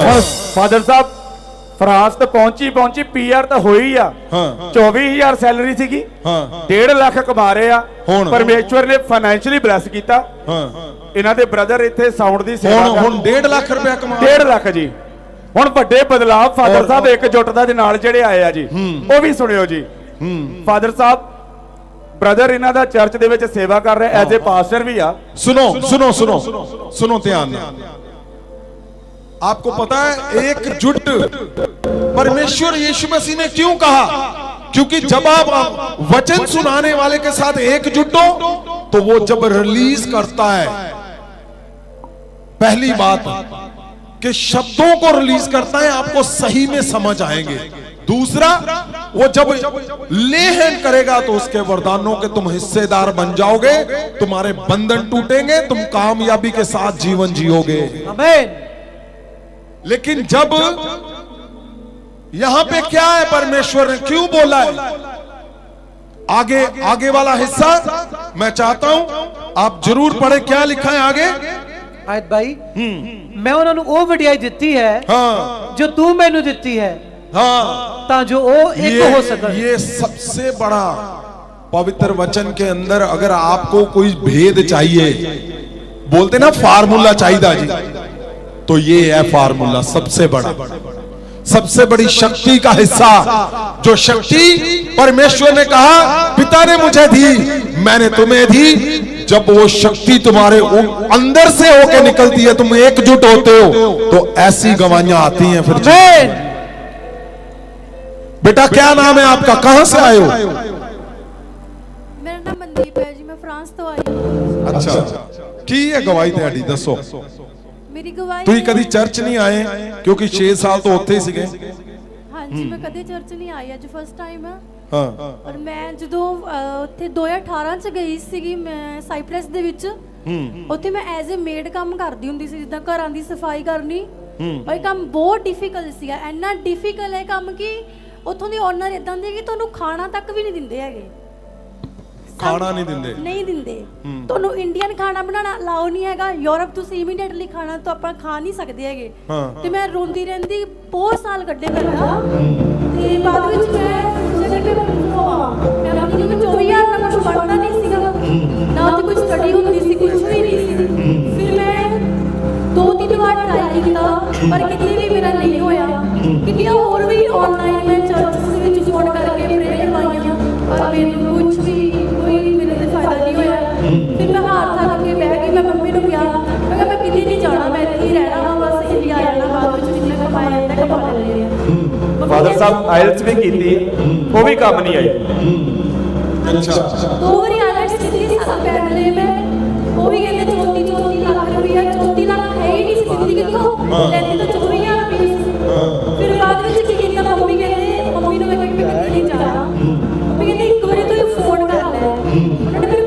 Father साहब France तो पहुंची पीआर तो होई आ 24,000 सैलरी सीगी 1.5 लाख कमा रहे आ परमेश्वर ने फाइनैंशियली ब्लैस कीता इन्हां दे ब्रदर इत्थे साउंड दी सेवा हुण 1.5 लाख रुपया कमा 1.5 लाख जी हुण वड्डे बदलाव फादर साहब एकजुटता दे नाल जिहड़े आए आ जी वो भी सुनियो जी फादर साहब ब्रदर इन्हां दा चर्च दे विच सेवा कर रहे एज ए पास्टर भी आ सुनो सुनो सुनो सुनो ध्यान आपको पता है एकजुट परमेश्वर यीशु मसीह ने क्यों कहा क्योंकि जब आप वचन सुनाने वाले के साथ एकजुट हो तो वो जब रिलीज करता है पहली बात कि शब्दों को रिलीज करता है आपको सही में समझ आएंगे दूसरा वो जब लेहन करेगा तो उसके वरदानों के तुम हिस्सेदार बन जाओगे तुम्हारे बंधन टूटेंगे तुम कामयाबी के साथ जीवन जियोगे आमीन लेकिन जब यहां पे क्या है परमेश्वर ने क्यों बोला है आगे आगे वाला हिस्सा मैं चाहता हूं आप जरूर पढ़े क्या लिखा है आगे आयत भाई मैं उन्होंने वो वडियाई दिती है जो तू मैनू दिती है ता जो वो एक हो सके ये सबसे बड़ा पवित्र वचन के अंदर अगर आपको कोई भेद चाहिए बोलते ना फार्मूला चाहिए जी तो ये है फार्मूला सबसे बड़ा सबसे बड़ी शक्ति का हिस्सा जो शक्ति परमेश्वर ने कहा पिता ने मुझे दी मैंने तुम्हें दी जब वो शक्ति तुम्हारे अंदर से होके निकलती है तुम एकजुट होते हो तो ऐसी गवाहियां आती हैं फिर बेटा क्या नाम है आपका कहां से आए हो मेरा नाम मनदीप है जी मैं फ्रांस तो आई हूं अच्छा की है गवाही तेरी दसो मेरी गवाही ਤੁਸੀਂ ਕਦੀ ਚਰਚ ਨਹੀਂ ਆਏ ਕਿਉਂਕਿ 6 ਸਾਲ ਤੋਂ ਉੱਥੇ ਹੀ ਸੀਗੇ हाँ जी मैं कदे चर्च नहीं आई अज फर्स्ट टाइम है ਹਾਂ और मैं ਜਦੋਂ ਉੱਥੇ 2018 ਚ ਗਈ ਸੀਗੀ ਮੈਂ ਸਾਈਪ੍ਰੈਸ ਦੇ ਵਿੱਚ ਉੱਥੇ ਮੈਂ ਐਜ਼ ਅ ਮੇਡ ਕੰਮ ਕਰਦੀ ਹੁੰਦੀ ਸੀ ਜਿੱਦਾਂ ਘਰਾਂ ਦੀ ਸਫਾਈ ਕਰਨੀ ਉਹ ਕੰਮ ਬਹੁਤ ਡਿਫਿਕਲਟ ਸੀਗਾ ਇੰਨਾ ਡਿਫਿਕਲਟ ਹੈ ਕੰਮ ਕਿ ਉੱਥੋਂ ਦੇ ਓਨਰ ਇਦਾਂ ਦੇ ਕਿ ਤੁਹਾਨੂੰ ਖਾਣਾ ਤੱਕ ਵੀ ਨਹੀਂ ਦਿੰਦੇ ਹੈਗੇ खाना नहीं दिंदे ਤੁਹਾਨੂੰ ਇੰਡੀਅਨ ਖਾਣਾ ਬਣਾਉਣਾ ਅਲਾਉ ਨਹੀਂ ਹੈਗਾ ਯੂਰਪ ਤੁਸੀਂ ਇਮੀਡੀਏਟਲੀ ਖਾਣਾ ਤਾਂ ਆਪਾਂ ਖਾ ਨਹੀਂ ਸਕਦੇ ਹੈਗੇ ਤੇ ਮੈਂ ਰੋਂਦੀ ਰਹਿੰਦੀ ਬਹੁਤ ਸਾਲ ਕੱਢੇ ਕਰਦਾ ਤੇ ਬਾਅਦ ਵਿੱਚ ਮੈਂ ਸੋਚਿਆ ਕਿ ਮੈਂ ਆਪਣੀ ਨੂੰ 24000 ਨਾਲ ਕੁਝ ਬਣਦਾ ਨਹੀਂ ਸੀਗਾ ਨਾ ਤੇ ਕੁਝ ਸਟੱਡੀ ਹੁੰਦੀ ਸੀ ਕੁਝ ਵੀ ਨਹੀਂ ਸੀ ਫਿਰ ਮੈਂ 2-3 ਵਾਰ ਟਰਾਈ ਕੀਤਾ ਪਰ ਕਿਤੇ ਵੀ ਮੇਰਾ ਨਹੀਂ ਹੋਇਆ ਕਿੰਨੀਆਂ ਹੋਰ ਵੀ ਆਨਲਾਈਨ ਮੈਂ ਚਰਚ ਦੇ ਵਿੱਚ ਫੋਨ ਕਰਕੇ ਪ੍ਰੇਅਰ ਕਰਵਾਈਆਂ ਪਰ ਮੈਨੂੰ ਕੁਝ ਵੀ फिर मैं हार थक के बह गई मैं मम्मी को किया मैं किते नहीं जाना मैं इत्थे ही रहना बस इंडिया आ जाना बाद में जिन्ना कमाया इतना कमा ले फादर साहब आइल्स भी कीती वो भी काम नहीं आई अच्छा 2 बारी आइल्स कीती साल पहले मैं वो भी कहते 34 लाख रुपया 34 लाख है ही नहीं जिंदगी कितों लेते तो 24000 रुपये फिर बाद में की कीता मम्मी कहते मम्मी ने मैं किते नहीं जाना मम्मी कहते एक बारी तो फोन कर ले उन्होंने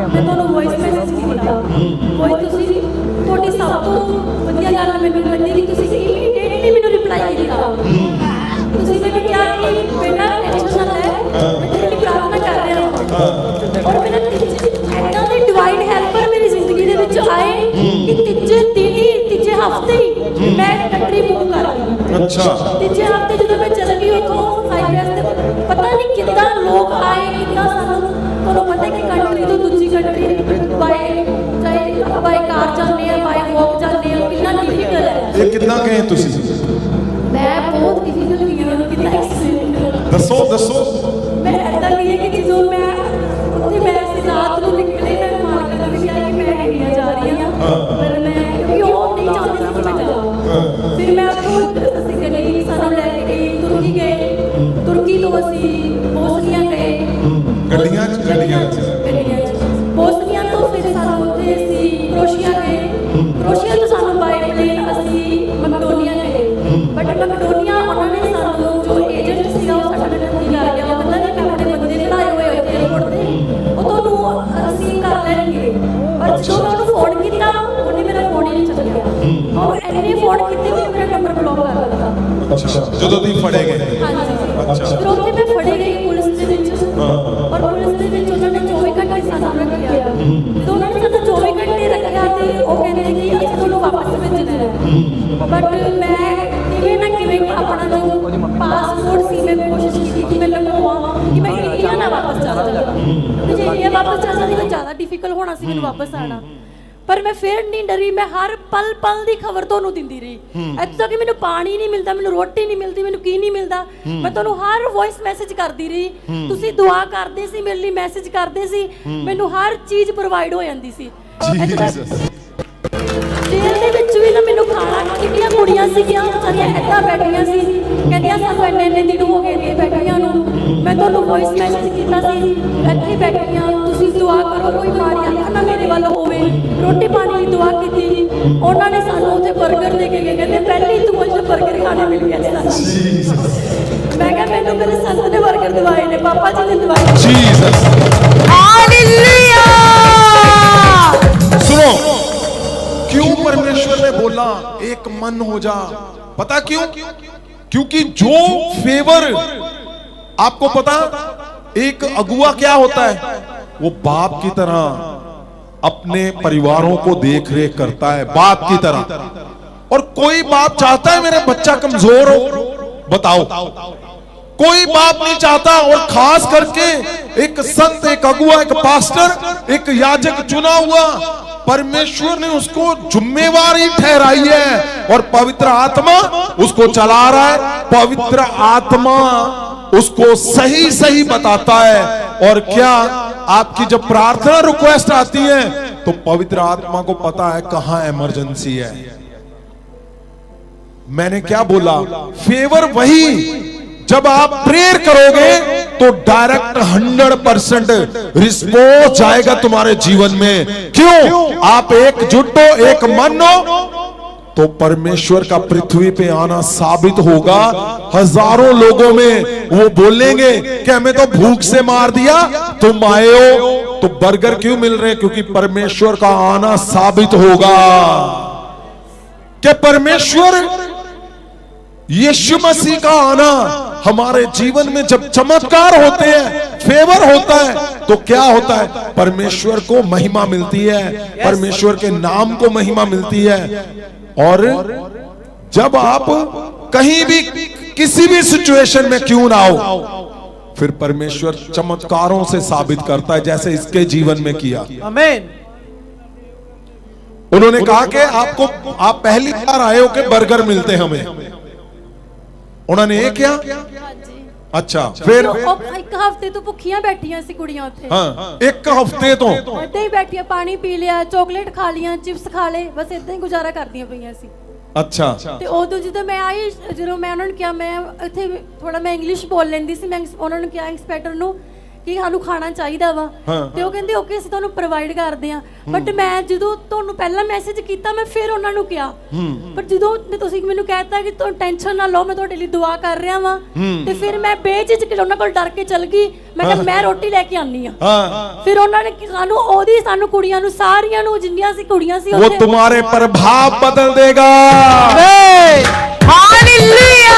मैं ਤੁਹਾਨੂੰ ਵੌਇਸ ਮੈਸੇਜ ਕੀਤਾ ਵੌਇਸ ਤੁਸੀਂ ਤੁਹਾਡੀ ਸਭ ਤੋਂ ਵਧੀਆ ਗੱਲ ਮੈਨੂੰ ਲੱਗੀ ਕਿ ਤੁਸੀਂ ਇਮੀਡੀਏਟਲੀ ਮੈਨੂੰ ਰਿਪਲਾਈ ਕੀਤਾ ਤੁਸੀਂ ਮੈਨੂੰ ਕਿਹਾ ਕਿ ਬੇਟਾ ਟੈਨਸ਼ਨ ਨਾ ਲੈ ਮੈਂ ਤੇਰੀ ਪ੍ਰਾਰਥਨਾ ਕਰ ਰਿਹਾ ਹਾਂ ਔਰ ਮੇਰਾ ਇਹਨਾਂ ਦੇ ਡਿਵਾਈਨ ਹੈਲਪਰ ਮੇਰੀ ਜ਼ਿੰਦਗੀ ਦੇ ਵਿੱਚ ਆਏ ਕਿ ਤੀਜੇ ਹਫਤੇ ਹੀ ਮੈਂ ਕੰਟਰੀ ਮੂਵ ਕਰ ਗਈ ਅੱਛਾ ਤੀਜੇ ਹਫਤੇ ਜਦੋਂ ਮੈਂ ਚਲ ਗਈ ਉੱਥੋਂ ਸਾਈਪ੍ਰੈਸ ਤੇ ਪਤਾ ਨਹੀਂ ਕਿੱਦਾਂ ਲੋਕ ਆਏ ਕਿੱਦਾਂ ਸਾਨੂੰ ਤੁਹਾਨੂੰ ਪਤਾ ਕਿ ਕੰਟਰੀ ਤੋਂ ਦੂਜੀ ਕੰਟਰੀ ਬਾਈ ਕਾਰ ਜਾਂਦੇ ਆ ਬਾਈ ਵਾਕ ਜਾਂਦੇ ਆ ਕਿੰਨਾ ਡਿਫਿਕਲਟ ਹੈ ਇਹ ਕਿੰਨਾ ਗਏ ਤੁਸੀਂ ਮੈਂ ਬਹੁਤ ਡਿਫਿਕਲਟ ਗਈ ਹਾਂ ਕਿੰਨਾ ਐਕਸਪੀਰੀਅੰਸ ਦੱਸੋ ਮੈਂ ਐਦਾਂ ਗਈ ਕਿ ਜਦੋਂ ਮੈਂ ਉੱਥੇ ਮੈਂ ਰਾਤ ਨੂੰ ਨਿਕਲੇ ਮੈਂ ਮਾਲਕ ਦਾ ਵੀ ਕਿਹਾ ਕਿ ਮੈਂ ਇੰਡੀਆ ਜਾ ਰਹੀ ਹਾਂ ਪਰ ਮੈਂ ਕਿਉਂਕਿ ਉਹ ਨਹੀਂ ਚਾਹੁੰਦੀ ਸੀ ਕਿ ਮੈਂ ਜਾਵਾਂ ਫਿਰ ਮੈਂ ਉੱਥੋਂ ਅਸੀਂ ਗਏ ਸਾਨੂੰ ਲੈ ਕੇ ਗਏ ਤੁਰਕੀ ਤੋਂ ਅਸੀਂ ਬੋਸਨੀਆ ਗਏ ਗੱਡੀਆਂ ਬੋਸਨੀਆ ਤੋਂ ਫਿਰ ਸਾਨੂੰ ਉੱਥੇ ਅਸੀਂ ਕ੍ਰੋਸ਼ੀਆ ਗਏ ਕ੍ਰੋਸ਼ੀਆ ਤੋਂ ਸਾਨੂੰ ਬਾਈ ਪਲੇਨ ਅਸੀਂ ਮੈਕਡੋਨੀਆ ਗਏ ਬਟ ਮੈਕਡੋਨੀਆ ਉਹਨਾਂ ਨੇ ਸਾਨੂੰ ਜੋ ਏਜੰਟ ਸੀਗਾ ਉਹ ਸਾਡੇ ਨਾਲ ਕੀ ਕਰ ਗਿਆ ਉਹ ਕਹਿੰਦਾ ਕਿ ਮੈਂ ਆਪਣੇ ਬੰਦੇ ਚੜਾਏ ਹੋਏ ਇੱਥੇ ਏਅਰਪੋਰਟ ਤੇ ਉਹ ਤੁਹਾਨੂੰ ਅਸੀਂ ਕਰ ਲੈਣਗੇ ਪਰ ਜਦੋਂ ਮੈਂ ਉਹਨੂੰ ਫੋਨ ਕੀਤਾ ਉਹਨੇ ਮੇਰਾ ਫੋਨ ਹੀ ਨਹੀਂ ਚੱਕਿਆ ਉਹ ਐਨੇ ਫੋਨ ਕੀਤੇ ਵੀ ਮੇਰਾ ਨੰਬਰ ਬਲੌਕ ਕਰ ਦਿੱਤਾ ਅੱਛਾ ਜਦੋਂ ਤੁਸੀਂ ਫੜੇ ਗਏ ਹਾਂਜੀ ਅੱਛਾ ਫਿਰ ਉੱਥੇ ਮੈਂ ਫੜੇ ਗਈ ਪੁਲਿਸ ਦੇ ਵਿੱਚ ਔਰ ਪੁਲਿਸ ਦੇ ਵਿੱਚ ਉਹਨਾਂ ਨੇ 24 ਘੰਟੇ ਸਾਨੂੰ ਰੱਖਿਆ ਜਦੋਂ ਉਹਨਾਂ ਨੇ ਸਾਨੂੰ 24 ਘੰਟੇ ਰੱਖਿਆ ਤੇ ਉਹ ਕਹਿੰਦੇ ਕਿ ਅਸੀਂ ਤੁਹਾਨੂੰ ਵਾਪਸ ਪਹੁੰਚਣਾ ਹੈ। ਬਟ ਮੈਂ ਕਿਵੇਂ ਨਾ ਕਿਵੇਂ ਆਪਣਾ ਜੋ ਪਾਸਪੋਰਟ ਸੀ ਮੈਂ ਕੋਸ਼ਿਸ਼ ਕੀਤੀ ਕਿ ਮੈਂ ਲਗਵਾਵਾਂ ਕਿ ਮੈਂ ਇੰਡੀਆ ਨਾ ਵਾਪਸ ਚਲਾ ਜਾਵਾਂ। ਜੇ ਇੰਡੀਆ ਵਾਪਸ ਚਲਾ ਜਾਂਦੀ ਤਾਂ ਜ਼ਿਆਦਾ ਡਿਫਿਕਲਟ ਹੋਣਾ ਸੀ ਮੈਨੂੰ ਵਾਪਸ ਆਣਾ। ਪਰ ਮੈਂ ਫਿਰ ਨਹੀਂ ਡਰੀ, ਮੈਂ ਹਰ ਪਲ ਪਲ ਦੀ ਖਬਰ ਤੁਹਾਨੂੰ ਦਿੰਦੀ ਰਹੀ। ਇੱਥੋਂ ਤੱਕ ਕਿ ਮੈਨੂੰ ਪਾਣੀ ਨਹੀਂ ਮਿਲਦਾ, ਮੈਨੂੰ ਰੋਟੀ ਨਹੀਂ ਮਿਲਦੀ, ਮੈਨੂੰ ਕੀ ਨਹੀਂ ਮਿਲਦਾ, ਮੈਂ ਤੁਹਾਨੂੰ ਹਰ ਵੌਇਸ ਮੈਸੇਜ ਕਰਦੀ ਰਹੀ। ਤੁਸੀਂ ਦੁਆ ਕਰਦੇ ਸੀ ਮੇਰੇ ਲਈ, ਮੈਸੇਜ ਕਰਦੇ ਸੀ, ਮੈਨੂੰ ਹਰ ਚੀਜ਼ ਪ੍ਰੋਵਾਈਡ ਹੋ ਜਾਂਦੀ ਸੀ। ਜੇਲ੍ਹ ਦੇ ਵਿੱਚ ਵੀ ਨਾ ਮੈਨੂੰ ਖਾਣਾ, ਕਿੰਨੀਆਂ ਕੁੜੀਆਂ ਸੀਗੀਆਂ ਸਾਰੀਆਂ ਇੱਦਾਂ ਬੈਠੀਆਂ ਸੀ, ਕਹਿੰਦੀਆਂ ਸਾਨੂੰ ਇੰਨੇ ਦਿਨ ਹੋ ਗਏ ਨੇ ਬੈਠੀਆਂ ਨੂੰ। ਮੈਂ ਤੁਹਾਨੂੰ ਵੌਇਸ ਮੈਸੇਜ ਕੀਤਾ ਸੀ, ਇੱਥੇ ਬੈਠੀਆਂ, ਤੁਸੀਂ ਦੁਆ ਕਰੋ ਕੋਈ ਮਾੜੀ ਅੱਖ ਨਾ ਮੇਰੇ ਵੱਲ ਹੋਵੇ। ਰੋਟੀ ਪਾਣੀ ਦੀ ਦੁਆ ਕੀਤੀ। ਉਹਨਾਂ ਨੇ ਸਾਨੂੰ ਉੱਥੇ 버ਗਰ ਦੇ ਕੇ ਗਏ, ਕਹਿੰਦੇ ਪਹਿਲੇ ਹੀ ਤੂੰ ਮੁझे 버ਗਰ ਖਾਣੇ ਮਿਲ ਗਿਆ ਸੀ। ਮੈਂ ਕਿਹਾ ਮੈਨੂੰ ਮੇਰੇ ਸੰਤ ਨੇ 버ਗਰ ਦਵਾਏ ਨੇ, ਪਾਪਾ ਜੀ ਨੇ ਦਵਾਏ। Jesus hallelujah. सुनो, क्यों परमेश्वर ने बोला एक मन हो जा? पता क्यों? क्योंकि जो फेवर, आपको पता एक अगुआ क्या होता है? वो बाप की तरह अपने परिवारों को देख रेख करता है, बाप की तरह। और कोई बाप चाहता है मेरा बच्चा कमजोर हो? बताओ, कोई बाप नहीं चाहता। और खास करके एक संत, एक अगुआ, एक पास्टर, एक याजक चुना हुआ, परमेश्वर ने उसको जिम्मेवारी ठहराई है और पवित्र आत्मा उसको चला रहा है। पवित्र आत्मा उसको सही सही बताता है। और क्या आपकी जब प्रार्थना रिक्वेस्ट आती है तो पवित्र आत्मा को पता है कहां इमरजेंसी है। मैंने क्या बोला? फेवर वही जब आप प्रेयर करोगे तो डायरेक्ट 100% रिस्पॉन्स जाएगा तुम्हारे जीवन में। क्यों? आप एकजुट हो, एक मन हो, तो परमेश्वर का पृथ्वी पे आना साबित होगा। हजारों लोगों में वो बोलेंगे कि हमें तो भूख से मार दिया, तुम आए हो तो बर्गर क्यों मिल रहे हैं? क्योंकि परमेश्वर का आना साबित होगा कि परमेश्वर यीशु मसीह का आना हमारे जीवन में जब चमत्कार होते हैं, फेवर होता है, तो क्या होता है? परमेश्वर को महिमा मिलती है, परमेश्वर के नाम को महिमा मिलती है। और जब आप कहीं भी किसी भी सिचुएशन में क्यों ना हो, फिर परमेश्वर चमत्कारों से साबित करता है, जैसे इसके जीवन में किया। आमीन। उन्होंने कहा कि आप पहली बार आए हो कि बर्गर मिलते हमें। उन्होंने ये क्या? अच्छा, फिर एक हफ्ते तो भुखियां बैठियां सी कुड़ियां उत्थे। हाँ, एक हफ्ते तो इदां ही बैठियां, पानी पी लिया, चॉकलेट खा लिया, चिप्स खा ले, बस इदां ही गुजारा करदियां पईयां सी। अच्छा, ਤੇ ਉਦੋਂ ਜਦੋਂ ਮੈਂ ਆਈ, ਜਦੋਂ ਮੈਂ ਉਹਨਾਂ ਨੂੰ ਕਿਹਾ, ਮੈਂ ਇੱਥੇ ਥੋੜਾ ਮੈਂ ਇੰਗਲਿਸ਼ ਬੋਲ ਲੈਂਦੀ ਸੀ, ਮੈਂ ਉਹਨਾਂ ਨੂੰ ਕਿਹਾ ਇੰਸਪੈਕਟਰ ਨੂੰ ਕਿ ਸਾਨੂੰ ਖਾਣਾ ਚਾਹੀਦਾ ਵਾ, ਤੇ ਉਹ ਕਹਿੰਦੇ ਓਕੇ ਅਸੀਂ ਤੁਹਾਨੂੰ ਪ੍ਰੋਵਾਈਡ ਕਰਦੇ ਆ। ਬਟ ਮੈਂ ਜਦੋਂ ਤੁਹਾਨੂੰ ਪਹਿਲਾਂ ਮੈਸੇਜ ਕੀਤਾ, ਮੈਂ ਫਿਰ ਉਹਨਾਂ ਨੂੰ ਕਿਹਾ, ਪਰ ਜਦੋਂ ਤੁਸੀਂ ਮੈਨੂੰ ਕਹਿਤਾ ਕਿ ਤੁਸੀਂ ਟੈਨਸ਼ਨ ਨਾ ਲਓ, ਮੈਂ ਤੁਹਾਡੇ ਲਈ ਦੁਆ ਕਰ ਰਿਹਾ ਵਾਂ, ਤੇ ਫਿਰ ਮੈਂ ਬੇਝਿਜਕ ਉਹਨਾਂ ਕੋਲ ਡਰ ਕੇ ਚਲ ਗਈ। ਮੈਂ ਕਿਹਾ ਮੈਂ ਰੋਟੀ ਲੈ ਕੇ ਆਨੀ ਆ। ਫਿਰ ਉਹਨਾਂ ਨੇ ਸਾਨੂੰ ਕੁੜੀਆਂ ਨੂੰ, ਸਾਰੀਆਂ ਨੂੰ, ਜਿੰਨੀਆਂ ਸੀ ਕੁੜੀਆਂ ਸੀ, वो तुम्हारे प्रभाव बदल देगा। हालेलुया।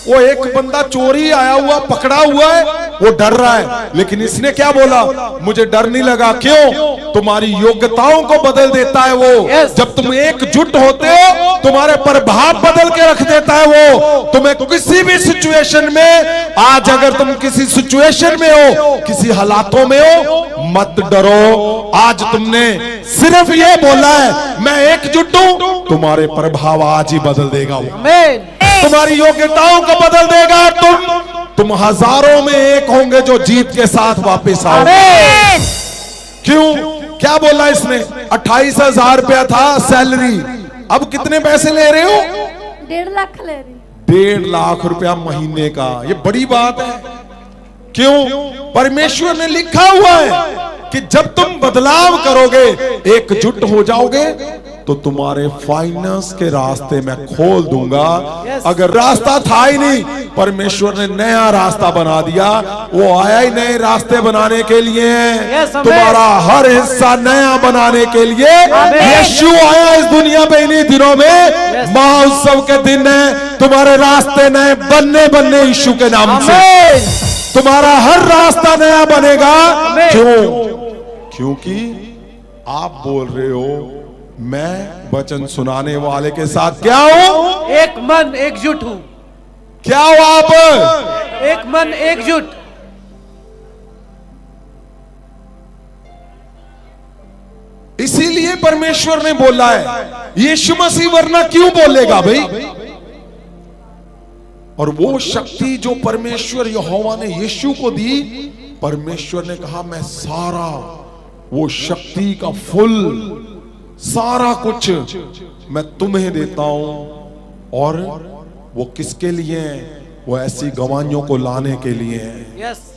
वो एक बंदा चोरी आया हुआ, पकड़ा हुआ है, वो डर रहा है, लेकिन इसने क्या बोला? मुझे डर नहीं लगा। क्यों? तुम्हारी योग्यताओं को बदल देता है वो। जब तुम एकजुट होते हो, तुम्हारे प्रभाव बदल के रख देता है वो। तुम्हें किसी भी सिचुएशन में, आज अगर तुम किसी सिचुएशन में हो, किसी हालातों में हो, मत डरो। आज तुमने सिर्फ ये बोला है मैं एकजुट हूं, तुम्हारे प्रभाव आज ही बदल देगा वो। तुम्हारी योग्यताओं को बदल देगा। तुम हजारों में एक होंगे जो जीत के साथ वापस आओगे। क्यों? क्या बोला इसने? 28,000 रुपया था सैलरी, अब कितने पैसे ले रहे हो? 1.5 लाख ले रही। 1.5 लाख रुपया महीने का। ये बड़ी बात है। क्यों? परमेश्वर ने लिखा हुआ है कि जब तुम बदलाव करोगे, एकजुट हो जाओगे, तो तुम्हारे फाइनेंस के रास्ते मैं खोल दूंगा। अगर रास्ता था ही नहीं, परमेश्वर ने नया रास्ता बना दिया। वो आया ही नए रास्ते बनाने के लिए है। तुम्हारा हर हिस्सा नया बनाने के लिए यीशु आया इस दुनिया पे इन्हीं दिनों में। महोत्सव के दिन है, तुम्हारे रास्ते नए बनने यीशु के नाम से। तुम्हारा हर रास्ता नया बनेगा। क्यों? क्योंकि आप बोल रहे हो मैं वचन सुनाने वाले के साथ क्या हूं? एक मन एकजुट हूं। क्या हो आप? एक मन एकजुट। इसीलिए परमेश्वर ने बोला है, यीशु मसीह वरना क्यों बोलेगा भाई? और वो शक्ति जो परमेश्वर यहोवा ने यीशु को दी, परमेश्वर ने कहा मैं सारा वो शक्ति का फुल सारा कुछ मैं तुम्हें देता हूं। और वो किसके लिए है? वो ऐसी गवाहियों को लाने के लिए है। यस।